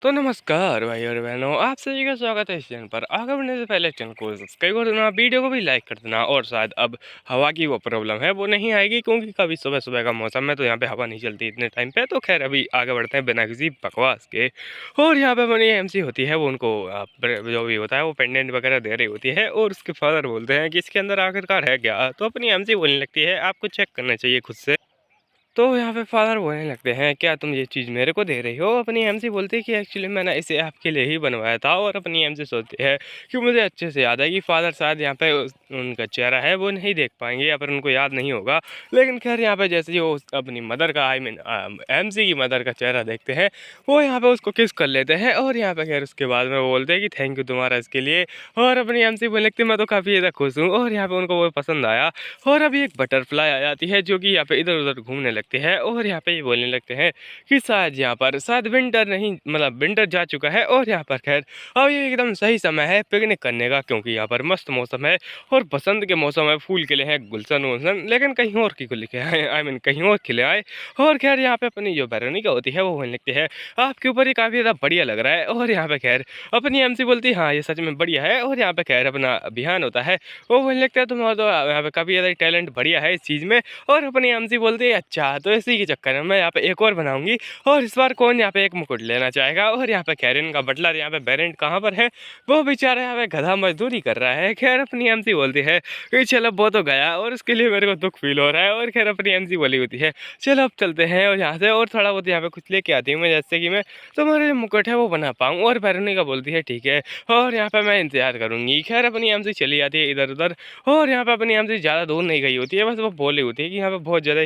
तो नमस्कार भाई और बहनों, आप सभी का स्वागत है इस चैनल पर। आगे बढ़ने से पहले चैनल को सब्सक्राइब कर देना, वीडियो को भी लाइक कर देना। और शायद अब हवा की वो प्रॉब्लम है वो नहीं आएगी, क्योंकि कभी सुबह सुबह का मौसम है तो यहाँ पे हवा नहीं चलती इतने टाइम पे। तो खैर अभी आगे बढ़ते हैं बिना किसी बकवास के। और यहाँ पे अपनी एमसी होती है, वो उनको जो भी होता है वो पेंडेंट वगैरह दे रही होती है। और उसके फादर बोलते हैं कि इसके अंदर आखिरकार है क्या। तो अपनी एमसी बोलने लगती है आपको चेक करना चाहिए खुद से। तो यहाँ पे फादर बोलने लगते हैं क्या तुम ये चीज़ मेरे को दे रही हो। अपनी एमसी बोलती है कि एक्चुअली मैंने इसे आपके लिए ही बनवाया था। और अपनी एमसी सोचती है कि मुझे अच्छे से याद है कि फादर शायद यहाँ पे उनका चेहरा है वो नहीं देख पाएंगे या फिर उनको याद नहीं होगा। लेकिन खैर यहाँ पे जैसे ही वो अपनी मदर का एमसी की मदर का चेहरा देखते हैं, वो यहाँ पे उसको किस कर लेते हैं। और यहाँ पे खैर उसके बाद में वो बोलते हैं कि थैंक यू तुम्हारा इसके लिए। और अपनी एमसी बोलने लगती है मैं तो काफ़ी ज़्यादा खुश हूँ। और यहाँ पे उनको वो पसंद आया। और अभी एक बटरफ्लाई आ जाती है जो कि यहाँ पे इधर उधर घूमने लगते हैं। और यहाँ पे ये बोलने लगते हैं कि शायद यहाँ पर शायद विंटर नहीं, मतलब विंटर जा चुका है। और यहाँ पर खैर अब ये एकदम सही समय है पिकनिक करने का, क्योंकि यहाँ पर मस्त मौसम है। और बसंत के मौसम में फूल खिले हैं, गुलशन वुलशन, लेकिन कहीं और की खिले आए, आई मीन कहीं और खिले आए। और खैर यहाँ पे अपनी जो बैरोनिका होती है वो बोलने लगती है आपके ऊपर ये काफ़ी ज़्यादा बढ़िया लग रहा है। और यहाँ पे खैर अपनी एमसी बोलती है हाँ ये सच में बढ़िया है। और यहाँ पे खैर अपना अभियान होता है, वो बोलने लगता है तुम्हारा तो यहाँ पे काफ़ी ज़्यादा टैलेंट बढ़िया है इस चीज़ में। और अपनी एमसी बोलती है अच्छा तो इसी के चक्कर में मैं यहाँ पे एक और बनाऊंगी। और इस बार कौन यहाँ पे एक मुकुट लेना चाहेगा। और यहाँ पे कैरिन का बटलर यहाँ पे बेरेंट कहाँ पर है, वो बेचारा यहाँ पे गधा मजदूरी कर रहा है। खैर अपनी एमसी बोलती है कि चलो वो तो गया और उसके लिए मेरे को दुख फील हो रहा है। और खैर अपनी एमसी बोली होती है चलो अब चलते हैं और यहाँ से और थोड़ा बहुत यहाँ पे कुछ लेके आती हूँ मैं, जैसे कि मैं तुम्हारे जो मुकुट है वो बना पाऊँ। और वेरोनिका बोलती है ठीक है और यहाँ पे मैं इंतजार करूंगी। खैर अपनी एमसी चली जाती है इधर उधर। और यहाँ पे अपनी एमसी ज़्यादा दूर नहीं गई होती है, बस वो बोली होती है कि यहाँ पे बहुत ज़्यादा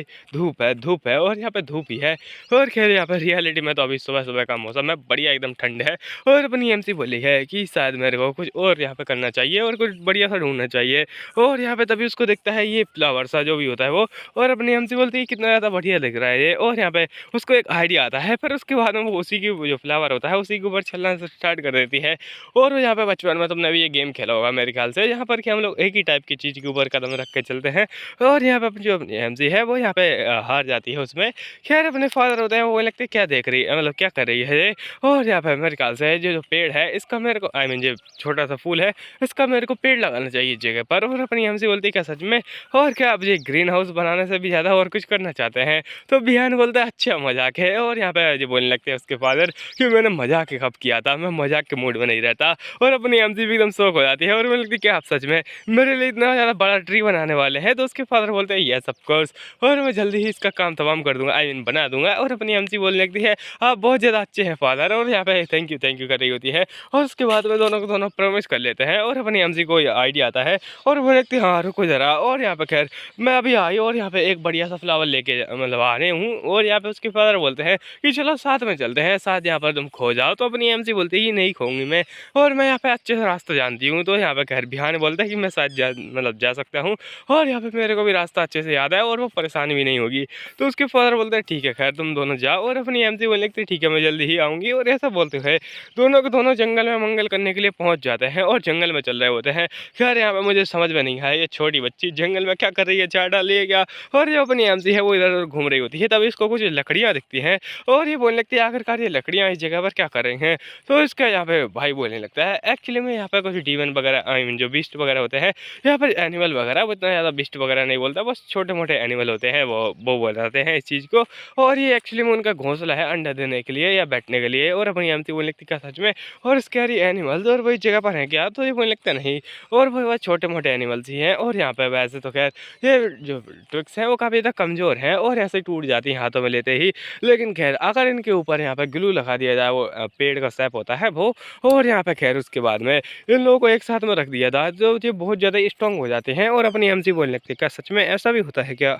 धूप है और यहाँ पे धूप ही है। और खैर यहाँ पे रियलिटी में तो अभी सुबह सुबह का मौसम है, बढ़िया एकदम ठंड है। और अपनी एमसी बोली है कि शायद मेरे को कुछ और यहाँ पे करना चाहिए और कुछ बढ़िया सा ढूंढना चाहिए। और यहाँ पे तभी उसको देखता है ये फ्लावर सा जो भी होता है वो। और अपनी एमसी बोलती है कितना ज़्यादा बढ़िया दिख रहा है ये। और यहाँ पे उसको एक आइडिया आता है, फिर उसके बाद में वो उसी की जो फ्लावर होता है उसी के ऊपर चलना स्टार्ट कर देती है। और वो यहाँ पे बचपन में तुमने भी ये गेम खेला होगा मेरे ख्याल से, यहाँ पर कि हम लोग एक ही टाइप की चीज़ के ऊपर कदम रख के चलते हैं। और यहाँ पे अपनी जो एमजी है वो यहाँ पे हार जाती है उसमें। खैर अपने फादर होते हैं वो लगते हैं क्या देख रही है, मतलब क्या कर रही है ये। और यहाँ पे मेरे ख्याल से जो जो पेड़ है इसका मेरे को, आई मीन जो छोटा सा फूल है इसका मेरे को पेड़ लगाना चाहिए इस जगह पर। और अपनी एमसी बोलती है क्या सच में, और क्या आप ये ग्रीन हाउस बनाने से भी ज़्यादा और कुछ करना चाहते हैं। तो बिहान बोलता है अच्छा मजाक है। और यहाँ पे जो बोलने लगते हैं उसके फादर कि मैंने मजाक ही कब किया था, मैं मजाक के मूड में नहीं रहता। और अपनी एमसी भी एकदम शौक हो जाती है और बोलती है क्या आप सच में मेरे लिए इतना ज़्यादा बड़ा ट्री बनाने वाले हैं। तो उसके फादर बोलते हैं यस ऑफ कोर्स, और मैं जल्दी ही इसका काम तमाम कर दूंगा, आई मीन बना दूंगा। और अपनी एमसी बोलने लगती है आप बहुत ज़्यादा अच्छे हैं फादर। और यहाँ पे थैंक यू कर रही होती है। और उसके बाद में दोनों को दोनों प्रॉमिस कर लेते हैं। और अपनी एमसी को आइडिया आता है और वो लगती है हाँ रुको ज़रा। और यहाँ पे खैर मैं अभी आई और यहाँ पे एक बढ़िया सा फ्लावर लेके मतलब आ रहे हूँ। और यहाँ पे उसके फादर बोलते हैं कि चलो साथ में चलते हैं, साथ यहाँ पर तुम खो जाओ। तो अपनी एमसी बोलती है नहीं खोऊंगी मैं, और मैं यहाँ पे अच्छे से रास्ता जानती हूँ। तो यहाँ पे खैर बिहान बोलता है कि मैं शायद मतलब जा सकता हूँ और यहाँ पे मेरे को भी रास्ता अच्छे से याद है और वो परेशानी भी नहीं होगी। तो उसके फादर बोलते हैं ठीक है खैर तुम दोनों जाओ। और अपनी एमसी बोलने लगती है ठीक है मैं जल्दी ही आऊँगी। और ऐसा बोलते हुए दोनों के दोनों जंगल में मंगल करने के लिए पहुँच जाते हैं और जंगल में चल रहे होते हैं। खैर यहाँ पे मुझे समझ में नहीं आया ये छोटी बच्ची जंगल में क्या कर रही है, चाय डाल रही है क्या। और जो अपनी एमसी है वो इधर उधर घूम रही होती है, तभी इसको कुछ लकड़ियाँ दिखती हैं। और ये बोलने लगती है आखिरकार ये लकड़ियाँ इस जगह पर क्या कर रही हैं। तो इसका यहाँ पे भाई बोलने लगता है एक्चुअली में यहाँ पे कुछ डीमन वगैरह, आई मीन जो बीस्ट वगैरह होते हैं यहाँ पर एनिमल वगैरह, वो इतना ज़्यादा बीस्ट वगैरह नहीं बोलता, बस छोटे मोटे एनिमल होते हैं वो बताते हैं इस चीज़ को। और ये एक्चुअली में उनका घोंसला है अंडा देने के लिए या बैठने के लिए। और अपनी एमसी बोलने लगती क्या सच में, और स्कैरी एनिमल्स और वही जगह पर है क्या। तो ये बोलने लगता नहीं, और वो बस छोटे मोटे एनिमल्स ही हैं। और यहाँ पे वैसे तो खैर ये जो ट्रिक्स हैं वो काफ़ी ज़्यादा कमज़ोर हैं और ऐसे टूट जाती हैं हाथों में लेते ही। लेकिन खैर अगर इनके ऊपर यहाँ पे ग्लू लगा दिया जाए, वो पेड़ का सैप होता है वो। और यहाँ पे खैर उसके बाद में इन लोगों को एक साथ में रख दिया था जो ये बहुत ज़्यादा स्ट्रॉन्ग हो जाते हैं। और अपनी एमसी बोलने लगती है क्या सच में ऐसा भी होता है क्या,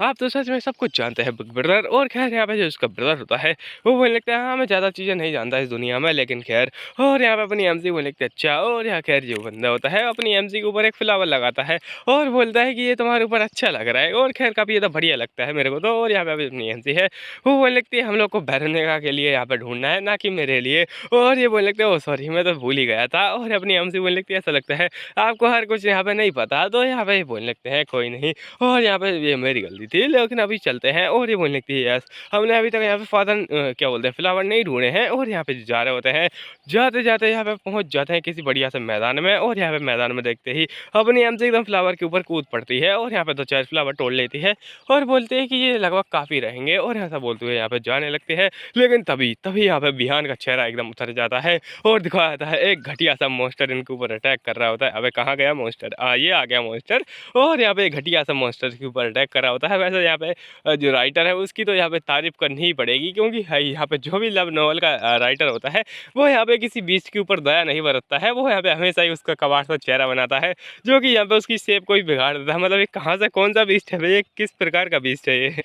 आप तो सच में सब कुछ जानते हैं बिग ब्रदर। और खैर यहाँ पे जो उसका ब्रदर होता है वो बोलने लगता है हाँ मैं ज़्यादा चीज़ें नहीं जानता इस दुनिया में, लेकिन खैर। और यहाँ पे अपनी एमसी बोलने लगती है अच्छा। और यहाँ खैर जो बंदा होता है अपनी एमसी के ऊपर एक फ्लावर लगाता है और बोलता है कि ये तुम्हारे ऊपर अच्छा लग रहा है और खैर काफ़ी ज़्यादा बढ़िया लगता है मेरे को तो। और यहाँ पे अपनी एमसी है वो बोलने लगती है हम लोग को बैरनेगा के लिए यहाँ पे ढूंढना है, ना कि मेरे लिए। और ये बोलने लगते हैं ओ सॉरी मैं तो भूल ही गया था। और अपनी एमसी बोलने लगती है ऐसा लगता है आपको हर कुछ यहाँ पे नहीं पता। तो यहाँ पे बोलने लगते हैं कोई नहीं, और यहाँ पे ये मेरी गलती थी, लेकिन अभी चलते हैं। और ये बोलने लगती है यस, हमने अभी तक यहाँ पे फादर क्या बोलते हैं फ्लावर नहीं ढूंढे हैं। और यहाँ पे जा रहे होते हैं, जाते जाते यहाँ पे पहुँच जाते हैं किसी बढ़िया से मैदान में। और यहाँ पे मैदान में देखते ही अपनी एमजे एकदम फ्लावर के ऊपर कूद पड़ती है और यहाँ पे 2-4 फ्लावर तोड़ लेती है और बोलते हैं कि ये लगभग काफ़ी रहेंगे। और ऐसा बोलते हुए यहाँ पे जाने लगते हैं, लेकिन तभी तभी यहाँ पे बिहान का चेहरा एकदम उतर जाता है और दिखाया जाता है एक घटिया सा मॉन्स्टर इनके ऊपर अटैक कर रहा होता है। अबे कहाँ गया मॉन्स्टर, ये आ गया मॉन्स्टर। और यहाँ पे घटिया सा मॉन्स्टर के ऊपर अटैक कर रहा होता है। वैसे यहाँ पे जो राइटर है उसकी तो यहाँ पे तारीफ करनी ही पड़ेगी, क्योंकि यहाँ पे जो भी लव नॉवल का राइटर होता है वो यहाँ पे किसी बीस्ट के ऊपर दया नहीं बरतता है। वो यहाँ पे हमेशा ही उसका कबाड़ सा चेहरा बनाता है, जो कि यहाँ पे उसकी शेप को ही बिगाड़ देता है। मतलब ये कहाँ से कौन सा बीस्ट है भाई, ये किस प्रकार का बीस्ट है ये,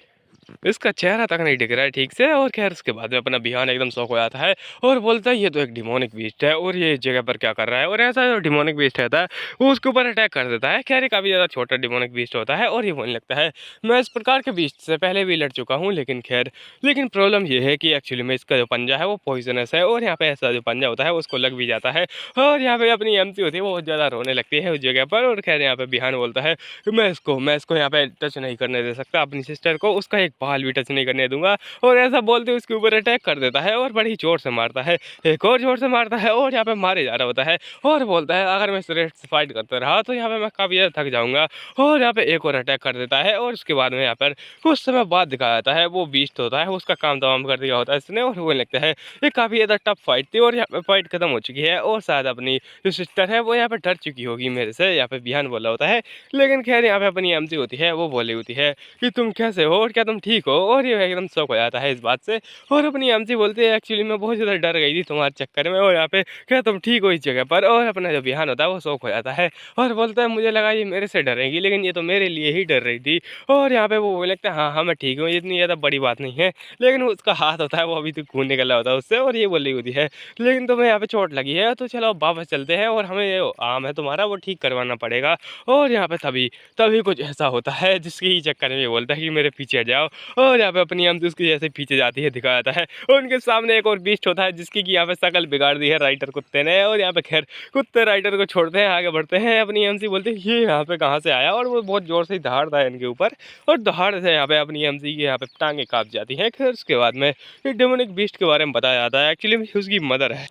इसका चेहरा तक नहीं दिख रहा है ठीक से। और खैर उसके बाद में अपना बिहान एकदम शौक हो जाता है और बोलता है ये तो एक डिमोनिक बीस्ट है और ये इस जगह पर क्या कर रहा है। और ऐसा जो डिमोनिक बीस्ट रहता है वो उसके ऊपर अटैक कर देता है। खैर ये काफ़ी ज़्यादा छोटा डिमोनिक बीस्ट होता है और ये बोलने लगता है मैं इस प्रकार के बीस्ट से पहले भी लड़ चुका हूँ, लेकिन खैर लेकिन प्रॉब्लम ये है कि एक्चुअली में इसका जो पंजा है वो पॉइजनस है और यहाँ पे ऐसा जो पंजा होता है उसको लग भी जाता है। और यहाँ पे अपनी एमसी होती है वो बहुत ज़्यादा रोने लगती है उस जगह पर। और खैर यहाँ पे बिहान बोलता है कि मैं इसको यहाँ पे टच नहीं करने दे सकता, अपनी सिस्टर को उसका एक बाल भी टच नहीं करने दूंगा। और ऐसा बोलते हुए उसके ऊपर अटैक कर देता है और बड़ी जोर से मारता है, एक और जोर से मारता है और यहाँ पे मारे जा रहा होता है। और बोलता है अगर मैं इस रेट से फाइट करता रहा तो यहाँ पे मैं काफ़ी ज़्यादा थक जाऊंगा। और यहाँ पे एक और अटैक कर देता है और उसके बाद में यहाँ पर कुछ समय बाद दिखाया जाता है वो बीस्ट होता है उसका काम तमाम कर दिया होता है इसने। और वो लगता है ये काफ़ी ज़्यादा टफ फाइट थी और यहाँ पे फाइट खत्म हो चुकी है और शायद अपनी जो सिस्टर है वो यहाँ पे डर चुकी होगी मेरे से, यहाँ पे बिहान बोला होता है। लेकिन खैर यहाँ पे अपनी एमजी होती है वो बोली होती है कि तुम कैसे हो और क्या तुम ठीक हो। और ये एकदम शौक हो जाता है इस बात से और अपनी एमजी बोलती है एक्चुअली मैं बहुत ज़्यादा डर गई थी तुम्हारे चक्कर में और यहाँ पे क्या तुम ठीक हो इस जगह पर। और अपना जो बिहान होता है वो शौक हो जाता है और बोलता है मुझे लगा ये मेरे से डरेगी, लेकिन ये तो मेरे लिए ही डर रही थी। और यहाँ पे वो बोलने लगता है हाँ हाँ मैं ठीक हूँ, इतनी ज़्यादा बड़ी बात नहीं है। लेकिन उसका हाथ होता है वो अभी तक खून निकल रहा होता है उससे और ये बोल रही होती है लेकिन तुम्हें यहाँ पे चोट लगी है तो चलो अब वापस चलते हैं और हमें ये आम है तुम्हारा वो ठीक करवाना पड़ेगा। और यहाँ पे तभी तभी कुछ ऐसा होता है जिसके ही चक्कर में ये बोलता है कि मेरे पीछे जाओ। और यहाँ पे अपनी हम उसके जैसे पीछे जाती है दिखाया जाता है और उनके सामने एक और बीस्ट होता है जिसकी कि यहाँ पे शकल बिगाड़ दी है राइटर कुत्ते ने। और यहाँ पे खैर कुत्ते राइटर को छोड़ते हैं आगे बढ़ते हैं। अपनी एमसी बोलते हैं ये यहाँ पे कहाँ से आया और वो बहुत जोर से दहाड़ता है इनके ऊपर और दहाड़ से यहाँ पे अपनी एमसी की यहाँ पे टांगे काँप जाती हैं। खैर उसके बाद में डेमोनिक बीस्ट के बारे में बताया जाता है एक्चुअली उसकी मदर है,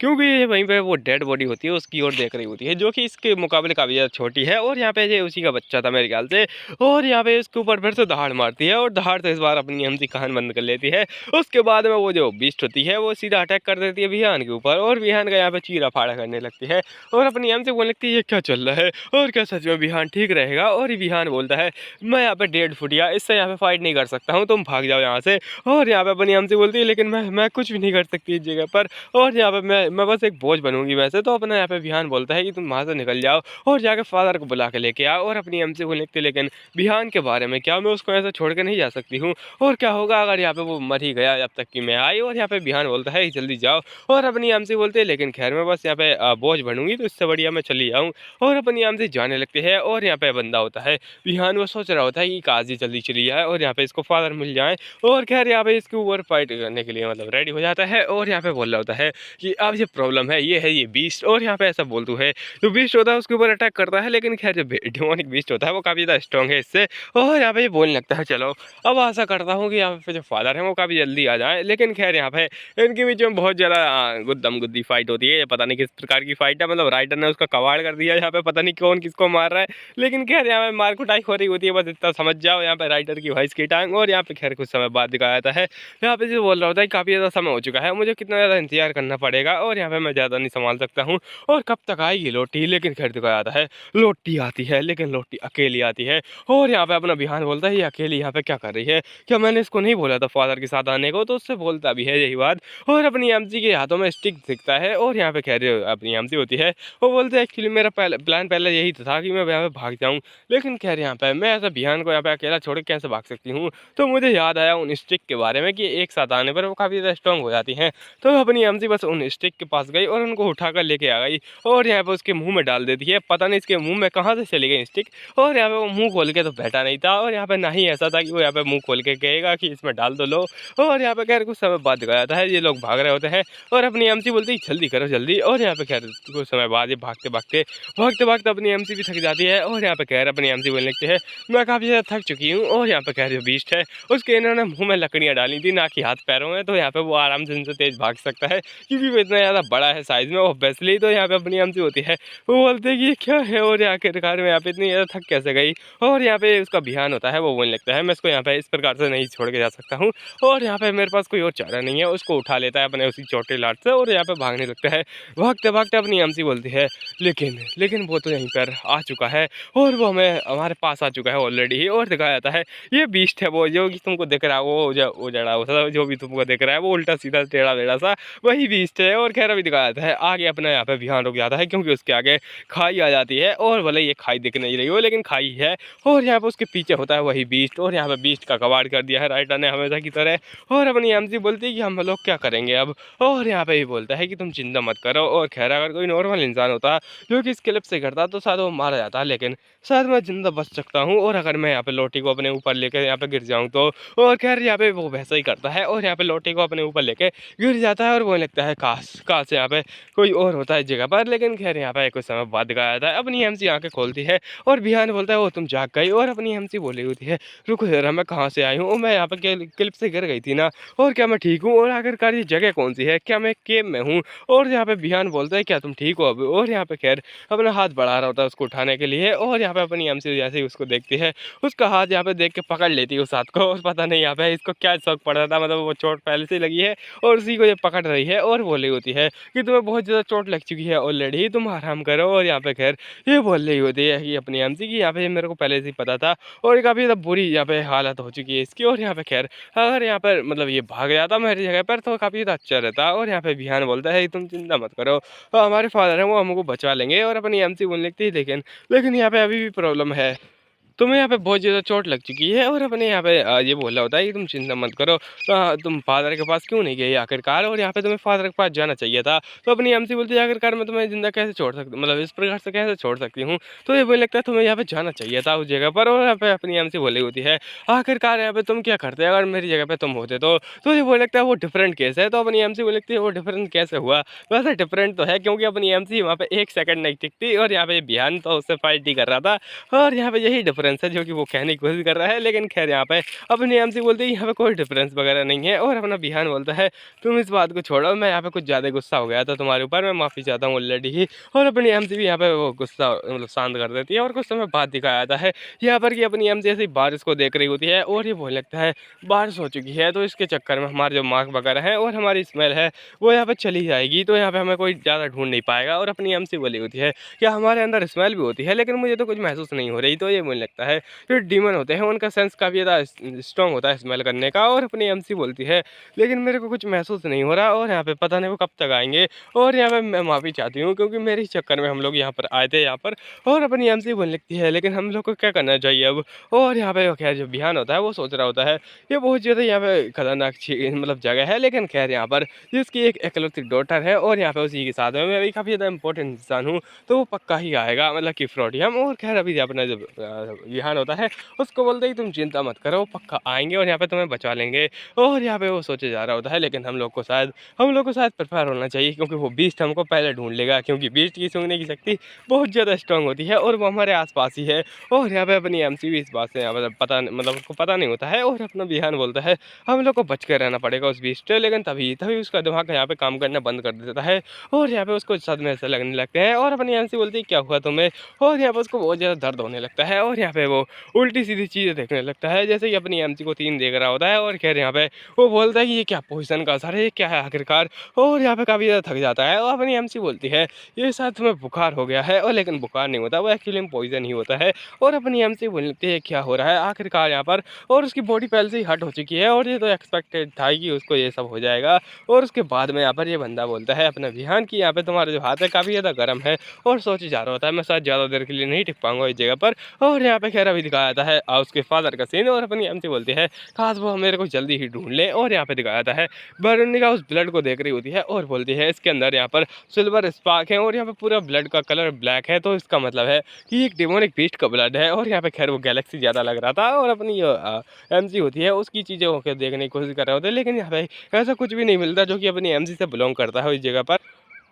क्योंकि ये वहीं पे वो डेड बॉडी होती है उसकी ओर देख रही होती है जो कि इसके मुकाबले काफ़ी ज़्यादा छोटी है। और यहाँ पे ये उसी का बच्चा था मेरे ख्याल से और यहाँ पे इसके ऊपर फिर से दहाड़ मारती है और दहाड़ से इस बार अपनी एमसी कान बंद कर लेती है। उसके बाद में वो जो बीस्ट होती है वो सीधा अटैक कर देती है विहान के ऊपर और विहान का यहाँ पे चीरा फाड़ा करने लगती है और अपनी एमसी बोलने लगती है ये क्या चल रहा है और क्या सच में विहान ठीक रहेगा। और विहान बोलता है मैं यहाँ पे 1.5 फुटिया इससे यहाँ पे फाइट नहीं कर सकता हूँ, तुम भाग जाओ यहाँ से। और यहाँ पे अपनी एमसी बोलती है लेकिन मैं कुछ भी नहीं कर सकती इस जगह पर और यहाँ पे मैं बस एक बोझ बनूंगी वैसे। तो अपना यहाँ पे बिहान बोलता है कि तुम वहाँ से निकल जाओ और जाके फादर को बुला के लेके आओ। और अपनी एमसी को लिखते लेकिन बिहान के बारे में क्या, मैं उसको ऐसे छोड़ के नहीं जा सकती हूँ और क्या होगा अगर यहाँ पे वो मर ही गया जब तक कि मैं आई। और यहाँ पे बिहान बोलता है जल्दी जाओ और अपनी एमसी बोलते हैं लेकिन खैर मैं बस यहाँ पे बोझ बनूंगी तो इससे बढ़िया मैं चली जाऊँ। और अपनी एमसी जाने लगते हैं और यहाँ पे बंदा होता है बिहान वो सोच रहा होता है कि काजी जल्दी चली जाए और यहाँ पे इसको फादर मिल जाए। और खैर यहाँ पे इसके ऊपर फाइट करने के लिए मतलब रेडी हो जाता है और यहाँ पे बोल रहा होता है कि अब ये प्रॉब्लम है ये बीस्ट। और यहाँ पे ऐसा बोलतू है जो बीस्ट होता है उसके ऊपर अटैक करता है, लेकिन खैर जो डिमोनिक बीस्ट होता है वो काफ़ी ज़्यादा स्ट्रॉन्ग है इससे। और यहाँ पे ये बोलने लगता है चलो अब आशा करता हूँ कि यहाँ पे जो फादर है वो काफ़ी जल्दी आ जाए। लेकिन खैर यहाँ पे इनके बीच में बहुत ज़्यादा गुद्दम गुद्दी फाइट होती है, ये पता नहीं किस प्रकार की फाइट है। मतलब राइटर ने उसका कबाड़ कर दिया, यहाँ पे पता नहीं कौन किसको मार रहा है। लेकिन खैर यहाँ पे मार कुटाई हो रही होती है, बस इतना समझ जाओ यहाँ पे राइटर की वॉइस की टांग। और यहाँ पे खैर कुछ समय बाद दिखाया जाता है यहाँ पे जो बोल रहा होता है काफ़ी ज़्यादा समय हो चुका है, मुझे कितना ज़्यादा इंतजार करना पड़ेगा और यहाँ पे मैं ज़्यादा नहीं संभाल सकता हूँ और कब तक आएगी लोटी। लेकिन खैर दिखाया जाता है लोटी आती है लेकिन लोटी अकेली आती है। और यहाँ पे अपना बिहान बोलता है ये अकेली यहाँ पे क्या कर रही है, क्या मैंने इसको नहीं बोला था फादर के साथ आने को। तो उससे बोलता भी है यही बात और अपनी एमजी के हाथों में स्टिक दिखता है। और यहाँ पे खैर अपनी एमजी होती है वो बोलते हैं एक्चुअली मेरा प्लान पहले यही था कि मैं यहाँ पे भाग जाऊँ, लेकिन खैर यहाँ पे मैं ऐसा बिहान को यहाँ पे अकेला छोड़ के कैसे भाग सकती हूँ। तो मुझे याद आया उन स्टिक के बारे में कि एक साथ आने पर वो काफ़ी ज़्यादा स्ट्रॉन्ग हो जाती हैं। तो अपनी एमजी बस उन स्टिक स्टिक के पास गई और उनको उठा कर लेके आ गई और यहाँ पे उसके मुंह में डाल देती है। पता नहीं इसके मुंह में कहाँ से चली गई स्टिक, और यहाँ पे वो मुंह खोल के तो बैठा नहीं था, और यहाँ पे ना ही ऐसा था कि वो यहाँ पे मुंह खोल के कहेगा कि इसमें डाल दो लो। और यहाँ पे खैर कुछ समय बाद दिखाया जाता है ये लोग भाग रहे होते हैं और अपनी एमसी बोलती है जल्दी करो जल्दी। और यहाँ पे खैर कुछ समय बाद ये भागते भागते भागते भागते अपनी एमसी भी थक जाती है और यहाँ पे खैर अपनी एमसी बोलने लगती है मैं काफ़ी ज़्यादा थक चुकी हूँ। और यहाँ पे खैर जो बीस्ट है उसके इन्होंने मुंह में लकड़ियाँ डाली थी ना कि हाथ पैरों में, तो यहाँ पे वो आराम से इनसे तेज भाग सकता है क्योंकि वो इतना ज़्यादा बड़ा है साइज़ में ऑब्वियसली। तो यहाँ पे अपनी एमसी होती है वो बोलते हैं कि ये क्या है, और आखिरकार में यहाँ पे इतनी ज़्यादा थक कैसे गई। और यहाँ पे उसका ध्यान होता है वो बोलने लगता है मैं इसको यहाँ पे इस प्रकार से नहीं छोड़ के जा सकता हूँ, और यहाँ पे मेरे पास कोई और चारा नहीं है। उसको उठा लेता है अपने उसी चोटे लाट से और यहाँ पे भागने लगता है। भागते भागते अपनी एमसी बोलती है लेकिन लेकिन वो तो यहीं पर आ चुका है और वो हमें हमारे पास आ चुका है ऑलरेडी ही। और दिखाया जाता है ये बीस्ट है वो जो कि तुमको दिख रहा है वो जो जड़ा हुआ जो भी तुमको दिख रहा है वो उल्टा सीधा टेढ़ा बेड़ा सा वही बीस्ट है। और खैर अभी दिखाया जाता है आगे अपने यहाँ पे ध्यान रुक जाता है क्योंकि उसके आगे खाई आ जाती है, और भले ये खाई दिख नहीं रही हो लेकिन खाई है, और यहाँ पे उसके पीछे होता है वही बीस्ट। और यहाँ पे बीस्ट का कबाड़ कर दिया है राइटर ने हमेशा की तरह। और अपनी एमसी बोलती है कि हम लोग क्या करेंगे अब, और यहाँ पे भी बोलता है कि तुम चिंता मत करो। और खैर अगर कोई नॉर्मल इंसान होता जो कि इस क्लिप से करता तो शायद वो मारा जाता, लेकिन शायद मैं जिंदा बच सकता हूँ। और अगर मैं यहाँ पे लोटी को अपने ऊपर लेकर यहाँ पे गिर जाऊँ तो, और खैर यहाँ पे वो वैसा ही करता है और यहाँ पे लोटी को अपने ऊपर लेके गिर जाता है। और वो लगता है काश काश यहाँ पे कोई और होता है जगह पर, लेकिन खैर यहाँ पे कुछ समय बाद दिखाया जाता है अपनी एमसी आंखें खोलती है और बिहान बोलता है वो तुम जाग गई। और अपनी एमसी बोली होती है रुको जरा मैं कहाँ से आई हूँ, मैं यहाँ पे क्लिप से गिर गई थी ना, और क्या मैं ठीक हूँ, और आखिरकार ये जगह कौन सी है, क्या मैं केव में हूँ। और यहाँ पे बिहान बोलता है क्या तुम ठीक हो अब, और यहाँ पे खैर अपना हाथ बढ़ा रहा होता है उसको उठाने के लिए। और यहाँ पे अपनी एमसी जैसे ही उसको देखती है उसका हाथ यहाँ पे देख के पकड़ लेती है उस हाथ को, और पता नहीं यहाँ पे इसको क्या शौक पड़ रहा था, मतलब वो चोट पहले से लगी है और उसी को ये पकड़ रही है और बोली होती है कि तुम्हें बहुत ज़्यादा चोट लग चुकी है ऑलरेडी, तुम आराम करो। और यहाँ पे खैर ये बोल रही होती है कि अपनी एमसी की यहाँ पे मेरे को पहले से ही पता था और काफ़ी ज़्यादा बुरी यहाँ पे हालत हो चुकी है इसकी। और यहाँ पे खैर अगर यहाँ पर मतलब ये भाग जाता मेरी जगह पर तो काफ़ी ज़्यादा अच्छा रहता। और यहाँ पे बिहान बोलता है तुम चिंता मत करो हमारे फादर हैं वो हमको बचा लेंगे। और अपनी एमसी बोलने लगती है लेकिन यहाँ पे अभी भी प्रॉब्लम है, तुम्हें यहाँ पे बहुत ज़्यादा चोट लग चुकी है। और अपने यहाँ पे ये बोला होता है कि तुम चिंता मत करो, तुम फादर के पास क्यों नहीं गए आखिरकार, और यहाँ पे तुम्हें फादर के पास जाना चाहिए था। तो अपनी एमसी बोलती है आखिरकार मैं तुम्हें जिंदा कैसे छोड़ सकती, मतलब इस प्रकार से कैसे छोड़ सकती हूँ। तो ये बोलने लगता है तुम्हें यहाँ पे जाना चाहिए था उस जगह पर। और यहाँ पे अपनी एमसी बोली होती है आखिरकार यहाँ पे तुम क्या करते अगर मेरी जगह पे तुम होते तो ये बोलने लगता है वो डिफरेंट केस है। तो अपनी एमसी बोलने लगती है वो डिफरेंट कैसे हुआ, वैसे डिफरेंट तो है क्योंकि अपनी एमसी वहाँ पे 1 सेकंड नहीं टिकती और यहाँ पे बिहान तो उससे फाइट ही कर रहा था। और यहाँ पे यही डिफरेंस है जो कि वो कहने की कोशिश कर रहा है। लेकिन खैर यहाँ पे अपनी एमसी बोलती है यहाँ पे कोई डिफरेंस वगैरह नहीं है। और अपना बिहान बोलता है तुम इस बात को छोड़ो, मैं यहाँ पे कुछ ज़्यादा गुस्सा हो गया था तुम्हारे ऊपर, मैं माफ़ी चाहता हूँ ऑलरेडी ही। और अपनी एमसी भी यहाँ पे वो गुस्सा मतलब शांत कर देती है। और कुछ समय बाद दिखाया जाता है यहाँ पर कि अपनी एमसी ऐसी बारिश को देख रही होती है और ये बोलने लगता है बारिश हो चुकी है तो इसके चक्कर में हमारे जो मार्क वगैरह हैं और हमारी स्मेल है वो यहाँ पे चली जाएगी, तो यहाँ पे हमें कोई ज़्यादा ढूंढ नहीं पाएगा। और अपनी एमसी बोली होती है कि हमारे अंदर स्मेल भी होती है लेकिन मुझे तो कुछ महसूस नहीं हो रही। तो ये मुझे लगता है जो डीमन होते हैं उनका सेंस काफ़ी ज़्यादा स्ट्रॉन्ग होता है स्मेल करने का। और अपनी एमसी बोलती है लेकिन मेरे को कुछ महसूस नहीं हो रहा और यहाँ पे पता नहीं वो कब तक आएंगे। और यहाँ पे मैं माफ़ी चाहती हूँ क्योंकि मेरे ही चक्कर में हम लोग यहाँ पर आए थे यहाँ पर। और अपनी एमसी बोलने लगती है लेकिन हम लोग को क्या करना चाहिए अब। और यहाँ पे खैर जो बिहान होता है वो सोच रहा होता है ये बहुत ज़्यादा यहाँ पे खतरनाक मतलब जगह है, लेकिन खैर यहाँ पर जिसकी एक इकलौती डॉटर है और यहाँ पे उसी के साथ में मैं भी काफ़ी ज़्यादा इंपॉर्टेंट इंसान हूँ तो वो पक्का ही आएगा, मतलब कि फ्रॉडियम। और खैर अभी अपना जो बिहान होता है उसको बोलते ही तुम चिंता मत करो पक्का आएंगे और यहाँ पे तुम्हें बचा लेंगे। और यहाँ पे वो सोचे जा रहा होता है लेकिन हम लोग को शायद प्रिपेयर होना चाहिए क्योंकि वो बीस्ट हमको पहले ढूंढ लेगा, क्योंकि बीस्ट की सूंघने की शक्ति बहुत ज़्यादा स्ट्रांग होती है और वो हमारे आसपास ही है। और यहाँ पे अपनी एमसी भी इस बात से यहाँ पर पता मतलब उसको पता नहीं होता है। और अपना बिहान बोलता है हम लोग को बच कर रहना पड़ेगा उस बीस्ट से, लेकिन तभी उसका दिमाग यहाँ पे काम करना बंद कर देता है और यहाँ पे उसको सदमे से लगने लगते हैं। और अपनी एमसी बोलती है क्या हुआ तुम्हें, और यहाँ पे उसको बहुत ज़्यादा दर्द होने लगता है और यहाँ पे वो उल्टी सीधी चीज़ें देखने लगता है जैसे कि अपनी एमसी को 3 देख रहा होता है। और खैर यहाँ पे वो बोलता है कि ये क्या पोजीशन का असर है, ये क्या है आखिरकार। और यहाँ पे काफ़ी ज़्यादा थक जाता है और अपनी एमसी बोलती है ये शायद तुम्हें बुखार हो गया है, और लेकिन बुखार नहीं होता, वो एक्चुअली पॉइजन ही होता है। और अपनी एमसी बोलने लगती है क्या हो रहा है आखिरकार यहाँ पर। और उसकी बॉडी पहले से ही हट हो चुकी है और ये तो एक्सपेक्टेड था कि उसको ये सब हो जाएगा। और उसके बाद में यहाँ पर ये बंदा बोलता है अपना बिहान की यहाँ पे तुम्हारा जो हाथ है काफ़ी ज़्यादा गर्म है और सोचे जा रहा होता है मैं शायद ज़्यादा देर के लिए नहीं टिक पाऊंगा इस जगह पर। और यहाँ पे खैर अभी दिखाया जाता है उसके फादर का सीन, और अपनी एमसी बोलती है काश वो मेरे को जल्दी ही ढूंढ ले। और यहाँ पे दिखाया जाता है वेरोनिका उस ब्लड को देख रही होती है और बोलती है इसके अंदर यहाँ पर सिल्वर स्पार्क है और यहाँ पे पूरा ब्लड का कलर ब्लैक है, तो इसका मतलब है कि एक डेमोनिक बीस्ट का ब्लड है। और यहाँ पे खैर वो गैलेक्सी ज़्यादा लग रहा था और अपनी एमसी होती है उसकी चीज़ों को देखने की कोशिश कर रहे होते हैं, लेकिन यहाँ पे ऐसा कुछ भी नहीं मिलता जो कि अपनी एमसी से बिलोंग करता है इस जगह पर।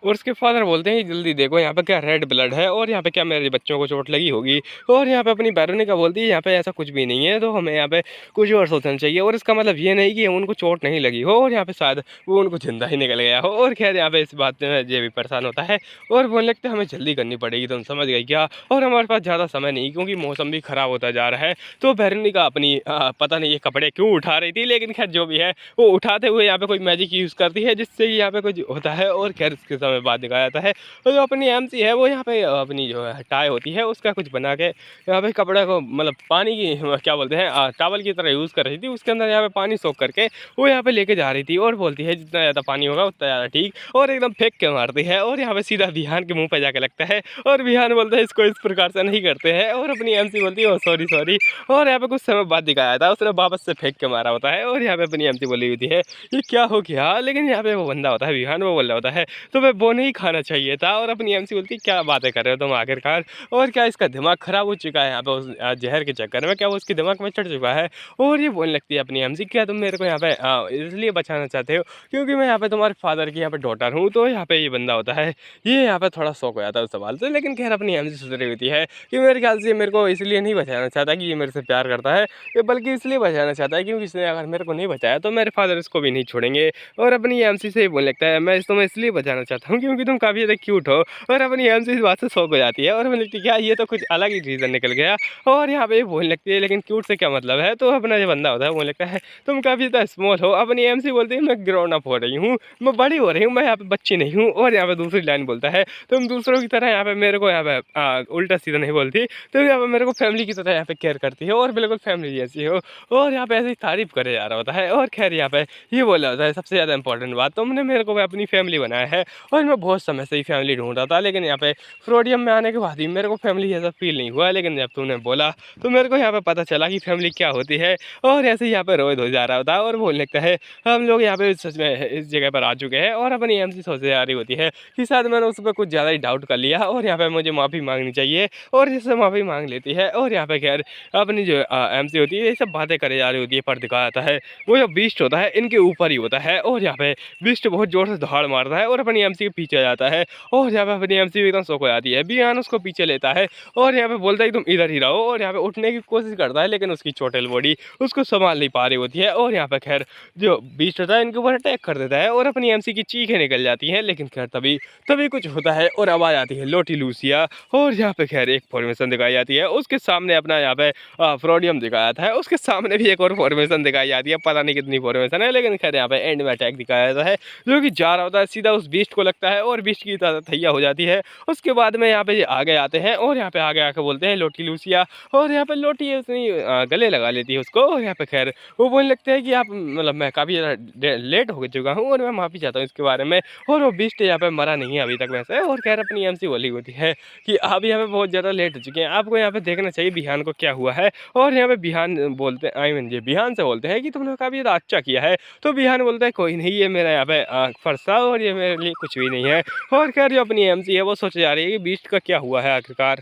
और उसके फादर बोलते हैं जल्दी देखो यहाँ पे क्या रेड ब्लड है और यहाँ पे क्या मेरे बच्चों को चोट लगी होगी। और यहाँ पे अपनी वेरोनिका बोलती है यहाँ पे ऐसा कुछ भी नहीं है, तो हमें यहाँ पे कुछ और सोचना चाहिए। और इसका मतलब ये नहीं कि उनको चोट नहीं लगी हो और यहाँ पे शायद वो उनको जिंदा ही निकल गया हो। और खैर यहाँ पे इस बात में ये भी परेशान होता है और बोलने लगते हमें जल्दी करनी पड़ेगी, तुम समझ गई क्या। और हमारे पास ज़्यादा समय नहीं क्योंकि मौसम भी ख़राब होता जा रहा है। तो वेरोनिका अपनी पता नहीं ये कपड़े क्यों उठा रही थी, लेकिन खैर जो भी है वो उठाते हुए यहाँ पे कोई मैजिक यूज़ करती है जिससे यहाँ पे कुछ होता है। और खैर इसके समय बाद दिखाया जाता है तो जो अपनी एमसी है वो यहाँ पे अपनी जो है टाई होती है उसका कुछ बना के यहाँ पे कपड़े को मतलब पानी की क्या बोलते हैं टॉवल की तरह यूज़ कर रही थी, उसके अंदर यहाँ पे पानी सोख करके वो यहाँ पे लेके जा रही थी। और बोलती है जितना ज़्यादा पानी होगा उतना ज़्यादा ठीक, और एकदम फेंक के मारती है और यहाँ पे सीधा विहान के मुंह पे जाके लगता है। और विहान बोलता है इसको इस प्रकार से नहीं करते हैं, और अपनी एमसी बोलती है सॉरी सॉरी। और यहाँ पे कुछ समय बाद दिखाया था उसने वापस से फेंक के मारा होता है और यहाँ पे अपनी एमसी बोली होती है ये क्या हो गया, लेकिन यहाँ पे वो बंदा होता है विहान, वो बोल रहा होता है तो मैं वो नहीं खाना चाहिए था। और अपनी एमसी बोलती है क्या बातें कर रहे हो तुम आखिरकार, और क्या इसका दिमाग खराब हो चुका है यहाँ पे उस जहर के चक्कर में, क्या वो उसके दिमाग में चढ़ चुका है। और ये बोलने लगती है अपनी एमसी क्या तुम मेरे को यहाँ पे इसलिए बचाना चाहते हो क्योंकि मैं यहाँ पे तुम्हारे फादर की यहाँ पे डॉटर हूँ। तो यहाँ पे ये बंदा होता है ये यहाँ पे थोड़ा शौक हो जाता है उस सवाल से, लेकिन खैर अपनी एमसी सुधरी होती है कि मेरे ख्याल से मेरे को इसलिए नहीं बचाना चाहता कि ये मेरे से प्यार करता है, ये बल्कि इसलिए बचाना चाहता है क्योंकि इसने अगर मेरे को नहीं बचाया तो मेरे फादर इसको भी नहीं छोड़ेंगे। और अपनी एमसी से ये बोलने लगता है मैं तुम्हें इसलिए बचाना चाहता हूँ क्योंकि तुम काफ़ी ज़्यादा क्यूट हो। और अपनी एमसी इस बात से शौक हो जाती है और बोलने लगती है क्या ये तो कुछ अलग ही रीज़न निकल गया। और यहाँ पे ये बोलने लगती है लेकिन क्यूट से क्या मतलब है, तो अपना जो बंदा होता है बोलने लगता है तुम काफ़ी ज़्यादा स्मॉल हो। अपनी एमसी बोलती है मैं ग्रोन अप हो रही हूँ, मैं बड़ी हो रही हूँ, मैं यहाँ पे बच्ची नहीं हूँ। और यहाँ पे दूसरी लाइन बोलता है तुम दूसरों की तरह यहाँ पे मेरे को यहाँ पे उल्टा सीधा नहीं बोलती, तुम यहाँ पे मेरे को फैमिली की तरह यहाँ पे केयर करती हो और बिल्कुल फैमिली जैसी हो। और यहाँ पे ऐसे ही तारीफ करे जा रहा होता है। और खैर यहाँ पे ये बोला होता है सबसे ज़्यादा इंपॉर्टेंट बात तुमने मेरे को अपनी फैमिली बनाया है और मैं बहुत समय से ही फैमिली ढूंढ रहा था, लेकिन यहाँ पे फ्रोडियम में आने के बाद ही मेरे को फैमिली ऐसा फील नहीं हुआ, लेकिन जब तूने बोला तो मेरे को यहाँ पे पता चला कि फैमिली क्या होती है। और ऐसे ही यहाँ पे रोहित हो जा रहा होता है और बोलने लगता है हम लोग यहाँ पे सच में इस जगह पर आ चुके हैं। और अपनी एमसी सोचते जा रही होती है कि शायद मैंने उस पर कुछ ज़्यादा ही डाउट कर लिया और यहाँ पे मुझे माफ़ी मांगनी चाहिए। और जिससे माफ़ी मांग लेती है और यहाँ पे खैर अपनी जो एमसी होती है ये सब बातें करे जा रही होती है, पर दिखाया जाता है वो जो बीस्ट होता है इनके ऊपर ही होता है। और यहाँ पे बीस्ट बहुत ज़ोर से दहाड़ मारता है और अपनी एमसी के पीछे आ जाता है। और यहाँ पे अपनी एमसी एकदम शौक हो जाती है, बियान उसको पीछे लेता है और यहाँ पे बोलता है तुम इधर ही रहो। और यहाँ पे उठने की कोशिश करता है लेकिन उसकी चोटेल बॉडी उसको संभाल नहीं पा रही होती है। और यहाँ पे खैर जो बीस्ट होता है इनके ऊपर अटैक कर देता है और अपनी एमसी की चीखें निकल जाती हैं। लेकिन खैर तभी तभी कुछ होता है और आवाज़ आती है लोटी लूसिया। और यहाँ पे खैर एक फॉर्मेशन दिखाई जाती है, उसके सामने अपना यहाँ पे फ्रोडियम दिखाया जाता है, उसके सामने भी एक और फॉर्मेशन दिखाई जाती है, पता नहीं कितनी फॉर्मेशन है, लेकिन खैर यहाँ पे एंड में अटैक दिखाया जाता है जो कि जा रहा होता है सीधा उस बीस्ट को लगता है और बीस्ट की तैयार हो जाती है। उसके बाद में यहाँ पे आगे आते हैं और यहाँ पे आगे आके बोलते हैं लोटी लूसिया। और यहाँ पे लोटी उसने गले लगा लेती है उसको। और यहाँ पे खैर वो बोलने लगते हैं कि आप मतलब मैं काफ़ी ज़्यादा लेट हो चुका हूँ और मैं माफ़ी चाहता हूँ इसके बारे में। और वो बीस्ट यहाँ पे मरा नहीं है अभी तक वैसे। और खैर अपनी एमसी बोली होती है कि आप यहाँ पे बहुत ज़्यादा लेट हो चुके हैं, आपको यहाँ पे देखना चाहिए बिहान को क्या हुआ है। और यहाँ पे बिहान बोलते हैं आई मीन ये बिहान से बोलते हैं कि तुमने काफ़ी ज़्यादा अच्छा किया है। तो बिहान बोलता है कोई नहीं, ये मेरा यहाँ पे फर्ज था और ये मेरे लिए कुछ भी नहीं है। और खैर जो अपनी एमसी है वो सोचे जा रही है कि बीस्ट का क्या हुआ है आखिरकार।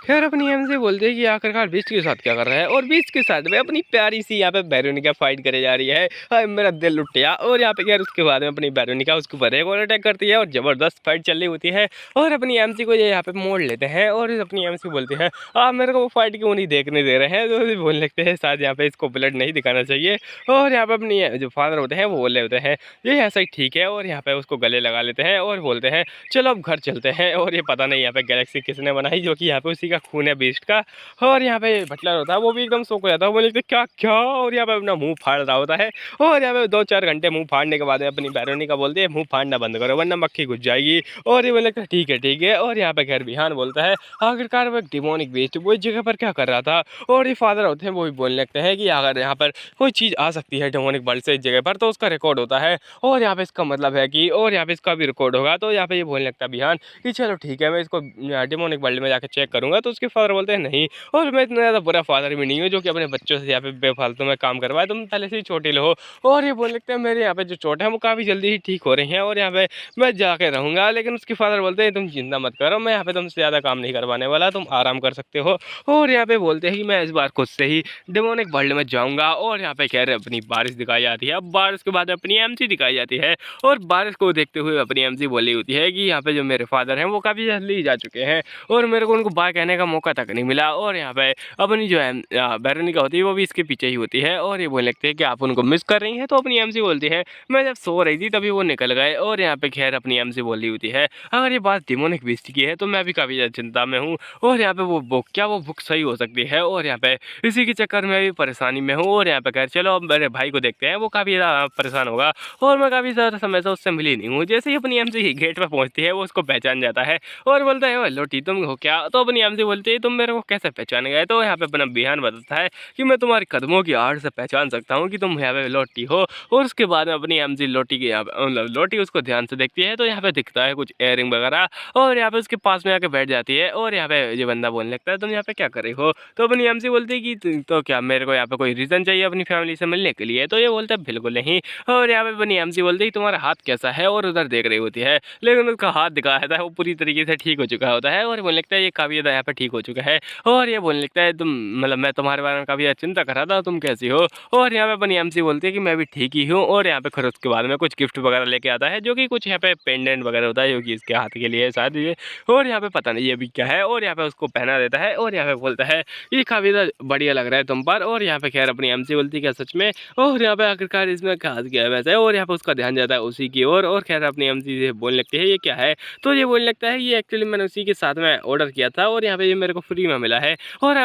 खैर अपनी एमसी बोलते हैं कि आखिरकार बीस्ट के साथ क्या कर रहा है और बीस्ट के साथ में अपनी प्यारी सी यहाँ पे वेरोनिका फाइट करे जा रही है। हाय मेरा दिल लुट गया। और यहाँ पे खैर उसके बाद में अपनी वेरोनिका उसके ऊपर एक और अटैक करती है और ज़बरदस्त फाइट चल रही होती है। और अपनी एमसी को ये यहाँ पे मोड़ लेते हैं और अपनी एमसी बोलती है आप मेरे को वो फाइट क्यों नहीं देखने दे रहे हैं, तो भी बोलने लगते हैं शायद यहाँ पे इसको ब्लड नहीं दिखाना चाहिए। और यहाँ पे अपनी जो फादर होते हैं वो बोल रहे होते हैं ये ऐसा ही ठीक है। और यहाँ पे उसको गले लगा लेते हैं और बोलते हैं चलो अब घर चलते हैं। और ये पता नहीं यहाँ पे गैलेक्सी किसने बनाई जो कि यहाँ पे उसी का खून है बीस्ट का। और यहाँ पे बटलर होता है वो भी एकदम सो हो जाता है, वो बोलते क्या क्या। और यहाँ पे अपना मुंह फाड़ रहा होता है। और यहाँ पे 2-4 घंटे मुंह फाड़ने के बाद अपनी वेरोनिका बोलती है मुंह फाड़ना बंद करो वरना मक्खी घुस जाएगी। और ये बोलता है ठीक है ठीक है। और यहाँ पे खैर बिहान बोलता है आखिरकार वो एक डिमोनिक बीस्ट वो इस जगह पर क्या कर रहा था। और ये फादर होते हैं वो भी बोलने लगते हैं कि अगर यहाँ पर कोई चीज़ आ सकती है डिमोनिक वर्ल्ड से इस जगह पर तो उसका रिकॉर्ड होता है। और यहाँ पे इसका मतलब है कि और यहाँ पे इसका भी रिकॉर्ड होगा। तो यहाँ पे ये बोलने लगता है बिहान कि चलो ठीक है मैं इसको डिमोनिक वर्ल्ड में जाकर चेक करूँगा। तो उसके फादर बोलते हैं नहीं, और मैं इतना ज़्यादा बुरा फादर भी नहीं हूँ जो कि अपने बच्चों से यहाँ पे बेफालतू में काम करवाए, तुम पहले से ही छोटे हो। और ये बोलने लगते हैं मेरे यहाँ पे जो चोट है वो काफ़ी जल्दी ही ठीक हो रही हैं और यहाँ पे मैं जाके रहूँगा। लेकिन उसके फादर बोलते हैं तुम चिंता मत करो, मैं यहाँ पे तुमसे ज़्यादा काम नहीं करवाने वाला, तुम आराम कर सकते हो। और यहाँ पे बोलते हैं कि मैं इस बार खुद से ही डेमोनिक वर्ल्ड में जाऊँगा। और यहाँ पे कह रहे अपनी बारिश दिखाई जाती है। अब बारिश के बाद अपनी एमसी दिखाई जाती है और बारिश को देखते हुए अपनी एमसी बोली होती है कि यहाँ पे जो मेरे फादर हैं वो काफ़ी जल्दी ही जा चुके हैं और मेरे को उनको बाय कहने का मौका तक नहीं मिला। और यहाँ पे अपनी जो है वेरोनिका होती है वो भी इसके पीछे ही होती है और ये बोलने लगते हैं कि आप उनको मिस कर रही हैं। तो अपनी एमसी बोलती है मैं जब सो रही थी तभी वो निकल गए। और यहाँ पे खैर अपनी एमसी बोल रही होती है अगर ये बात डेमोनिक बीस्ट की है तो मैं भी काफ़ी ज़्यादा चिंता में हूँ और यहाँ पे वो बुक सही हो सकती है और यहाँ पे इसी के चक्कर में भी परेशानी में हूँ। और यहाँ पे खैर चलो अब मेरे भाई को देखते हैं, वो काफ़ी ज़्यादा परेशान होगा और मैं काफ़ी ज़्यादा समय से उससे मिली नहीं हूँ। जैसे ही अपनी एमसी गेट पर पहुँचती है वो उसको पहचान जाता है और बोलता है ओए लोटी तुम हो क्या। तो अपनी एमसी बोलती है तुम मेरे को कैसे पहचान गए। तो यहाँ पे अपना बिहान बताता है कि मैं तुम्हारे कदमों की आड़ से पहचान सकता हूँ कि तुम यहाँ पे लोटी हो। और उसके बाद में अपनी एमसी लोटी की यहाँ पे मतलब लोटी उसको ध्यान से देखती है तो यहाँ पे दिखता है कुछ एयरिंग वगैरह और यहाँ पे उसके पास में आके बैठ जाती है। और यहाँ पे ये बंदा बोलने लगता है तुम यहाँ पे क्या कर रही हो। तो अपनी एमसी बोलती है कि तो क्या मेरे को यहाँ पे कोई रीज़न चाहिए अपनी फैमिली से मिलने के लिए। तो ये बोलता है बिल्कुल नहीं। और यहाँ पे अपनी एमसी बोलती है तुम्हारा हाथ कैसा है और उधर देख रही होती है लेकिन उसका हाथ दिखाया था वो पूरी तरीके से ठीक हो चुका होता है और बोलने लगता है ये काफ़ी ज़्यादा यहाँ पे ठीक हो चुका है। और ये बोलने लगता है तुम मतलब मैं तुम्हारे बारे में काफ़ी ज़्यादा चिंता कर रहा था, तुम कैसी हो। और यहाँ पे अपनी एमसी बोलती है कि मैं भी ठीक ही हूँ। और यहाँ पे फिर उसके बाद में कुछ गिफ्ट वगैरह लेके आता है जो कि कुछ यहाँ पे पेंडेंट वगैरह होता है जो कि इसके हाथ के लिए शायद ये। और यहाँ पे पता नहीं ये भी क्या है और यहाँ पे उसको पहना देता है और यहाँ पे बोलता है ये काफ़ी ज़्यादा बढ़िया लग रहा है तुम पर। और यहाँ पे खैर अपनी एमसी बोलती है क्या सच में। और यहाँ पे आखिरकार इसमें खास गया है वैसे और यहाँ पे उसका ध्यान जाता है उसी की ओर। और खैर अपनी एमसी से बोलने लगती है ये क्या है। तो ये बोलने लगता है ये एक्चुअली मैंने उसी के साथ में ऑर्डर किया था और यहाँ पे ये मेरे को फ्री में मिला है। और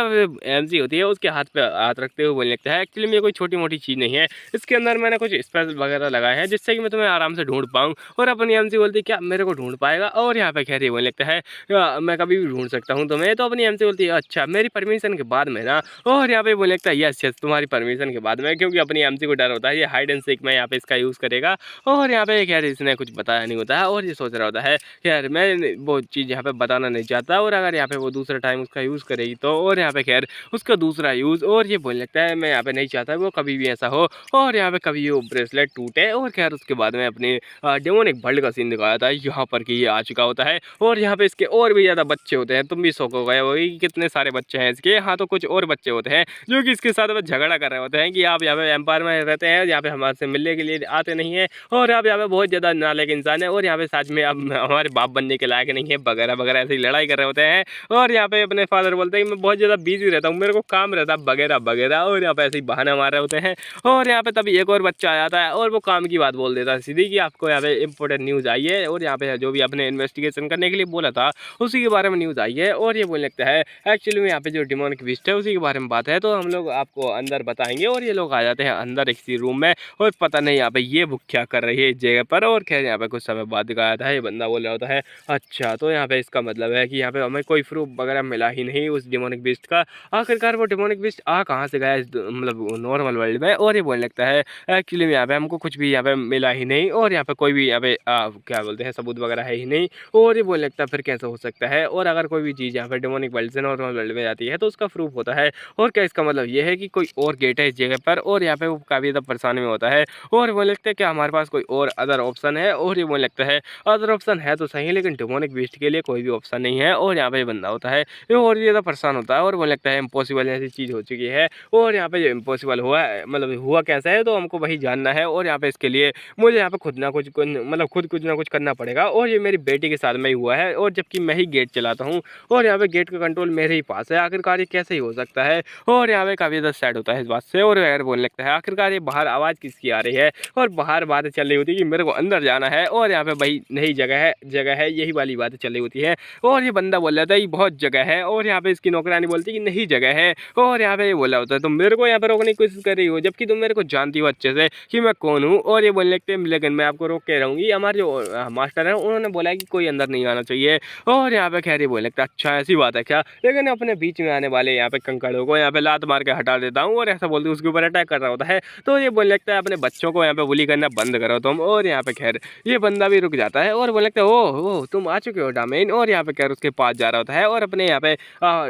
एमसी होती है उसके हाथ पे हाथ रखते हुए बोलने लगता है एक्चुअली ये कोई छोटी मोटी चीज़ नहीं है, इसके अंदर मैंने कुछ स्पेशल वगैरह लगाया है जिससे कि मैं तुम्हें आराम से ढूंढ पाऊँ। और अपनी एमसी बोलती है क्या मेरे को ढूंढ पाएगा। और यहाँ पे खैर ये बोलने लगता है मैं कभी भी ढूंढ सकता हूँ तुम्हें। तो अपनी एमसी बोलती है अच्छा मेरी परमिशन के बाद में ना। और यहाँ पे बोलने लगता है यस यस तुम्हारी परमिशन के बाद में, क्योंकि अपनी एमसी को डर होता है ये हाइड एंड सीक में यहाँ पे इसका यूज़ करेगा। और यहाँ पे खैर इसने कुछ बताया नहीं होता है और ये सोच रहा होता है खैर मैं वो चीज़ यहाँ पे बताना नहीं चाहता और अगर यहाँ पे वो दूसरा टाइम उसका यूज़ करेगी तो। और यहाँ पे खैर उसका दूसरा यूज़ और ये बोलने लगता है मैं यहाँ पे नहीं चाहता वो कभी भी ऐसा हो और यहाँ पे कभी वो ब्रेसलेट टूटे। और खैर उसके बाद में अपने डेमोनिक वर्ल्ड का सीन दिखाया था यहाँ पर कि ये आ चुका होता है और यहाँ पे इसके और भी ज़्यादा बच्चे होते हैं। तुम भी शौक हो गए वही कितने सारे बच्चे हैं इसके। हाँ तो कुछ और बच्चे होते हैं जो कि इसके साथ झगड़ा कर रहे होते हैं कि आप यहाँ पे एम्पायर में रहते हैं, यहाँ पे हमारे से मिलने के लिए आते नहीं है और आप यहाँ पे बहुत ज़्यादा नालायक इंसान है और यहाँ पे सच में आप हमारे बाप बनने के लायक नहीं है वगैरह वगैरह ऐसी लड़ाई कर रहे होते हैं। और यहाँ पे अपने फादर बोलते हैं कि मैं बहुत ज़्यादा बिजी रहता हूँ, मेरे को काम रहता है वगैरह वगैरह। और यहाँ पे ऐसे ही बहाना मार रहे होते हैं और यहाँ पे तभी एक और बच्चा आ जाता है और वो काम की बात बोल देता है सीधी कि आपको यहाँ पे इंपॉर्टेंट न्यूज़ आई है और यहाँ पे जो भी आपने इन्वेस्टिगेशन करने के लिए बोला था उसी के बारे में न्यूज़ आई है। और ये बोलने लगता है एक्चुअली में यहाँ पे जो डेमोनिक बीस्ट है उसी के बारे में बात है तो हम लोग आपको अंदर बताएंगे। और ये लोग आ जाते हैं अंदर किसी रूम में और पता नहीं यहाँ पे ये बुक क्या कर रही है इस जगह पर। और खैर यहाँ पे कुछ समय बाद दिखाया था ये बंदा बोल रहा होता है अच्छा तो यहाँ पे इसका मतलब है कि यहाँ पे हमें कोई प्रूफ वगैरह मिला ही नहीं उस डेमोनिक बीस्ट का। आखिरकार वो डेमोनिक बीस्ट आ कहाँ से गया इस मतलब नॉर्मल वर्ल्ड में। और ये बोलने लगता है एक्चुअली यहाँ पे हमको कुछ भी यहाँ पे मिला ही नहीं और यहाँ पे कोई भी यहाँ पे क्या बोलते हैं सबूत वगैरह है ही नहीं। और ये बोलने लगता है फिर कैसे हो सकता है और अगर कोई भी चीज़ यहाँ पे डेमोनिक वर्ल्ड से नॉर्मल वर्ल्ड में जाती है तो उसका प्रूफ होता है। और क्या इसका मतलब ये है कि कोई और गेट है इस जगह पर और यहाँ पे वो काफ़ी ज़्यादा परेशानी में होता है। और बोलने लगता है कि हमारे पास कोई और अदर ऑप्शन है। और ये बोलने लगता है अदर ऑप्शन है तो सही लेकिन डेमोनिक बीस्ट के लिए कोई भी ऑप्शन नहीं है। और यहाँ पे बंदा होता है ये और ज़्यादा परेशान होता है और बोलने लगता है इम्पॉसिबल ऐसी चीज़ हो चुकी है। और यहाँ पे जो इम्पॉसिबल हुआ है मतलब हुआ कैसा है तो हमको वही जानना है और यहाँ पे इसके लिए मुझे यहाँ पे खुद ना कुछ मतलब खुद कुछ ना कुछ करना पड़ेगा। और ये मेरी बेटी के साथ में ही हुआ है और जबकि मैं ही गेट चलाता हूँ और यहाँ पे गेट का कंट्रोल मेरे ही पास है, आखिरकार ये कैसे ही हो सकता है। और यहाँ पे काफ़ी ज़्यादा सैड होता है इस बात से और वगैरह बोलने लगता है आखिरकार ये बाहर आवाज़ किसकी आ रही है। और बाहर बातें चल रही होती है कि मेरे को अंदर जाना है और यहाँ पे भाई नहीं जगह है यही वाली बातें चल रही होती है। और ये बंदा बोल रहा था ये बहुत जगह है और यहाँ पे इसकी नौकरानी बोलती है कि नहीं जगह है। और यहाँ पे ये बोला होता है तुम मेरे को यहाँ पे रोकने की कोशिश कर रही हो जबकि तुम मेरे को जानती हो अच्छे से कि मैं कौन हूँ। और ये बोलने लगते हैं लेकिन मैं आपको रोक के रहूँगी, हमारे जो मास्टर हैं उन्होंने बोला है कि कोई अंदर नहीं आना चाहिए। और यहाँ पे खैर ये बोलने लगता है अच्छा ऐसी बात है क्या, लेकिन अपने बीच में आने वाले यहाँ पे कंकड़ों को यहाँ पे लात मार के हटा देता हूँ और ऐसा बोलते उसके ऊपर अटैक कर रहा होता है। तो ये बोलने लगता है अपने बच्चों को यहाँ पे बुली करना बंद करो तुम। और यहाँ पे खैर ये बंदा भी रुक जाता है और बोलने लगता है ओह तुम आ चुके हो डामेन। और यहाँ पे खैर उसके पास जा रहा होता है और अपने यहाँ पे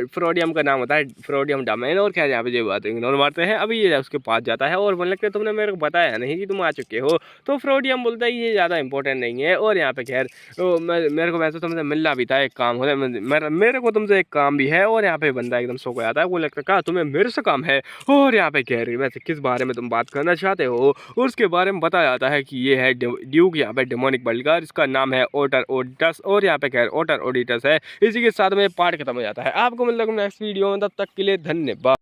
फ्रोडियम का नाम होता है, फ्रोडियम डोमेन। और खैर यहाँ पे जो बात इग्नोर मारते हैं। अभी ये उसके पास जाता है और बोलने लगता है तुमने मेरे को बताया नहीं कि तुम आ चुके हो। तो फ्रोडियम बोलता है ये ज़्यादा इंपॉर्टेंट नहीं है। और यहाँ पे खैर मेरे को वैसे तुमसे मिलना भी था, एक काम होता है, मेरे को तुमसे एक काम भी है। और यहाँ पे बंदा एकदम शौक हो जाता है, वो लगता है कहा तुम्हें मेरे से काम है। और यहाँ पे कह रही वैसे किस बारे में तुम बात करना चाहते हो, उसके बारे में बताया जाता है कि ये है ड्यूक यहाँ पे डेमोनिक वर्ल्ड का, इसका नाम है ओटर ओडिटस। और यहाँ पे खैर ओटर ओडिटस है। इसी के साथ में पार्ट खत्म हो जाता है। आपको मिल रहा है नेक्स्ट वीडियो में, तब तक के लिए धन्यवाद।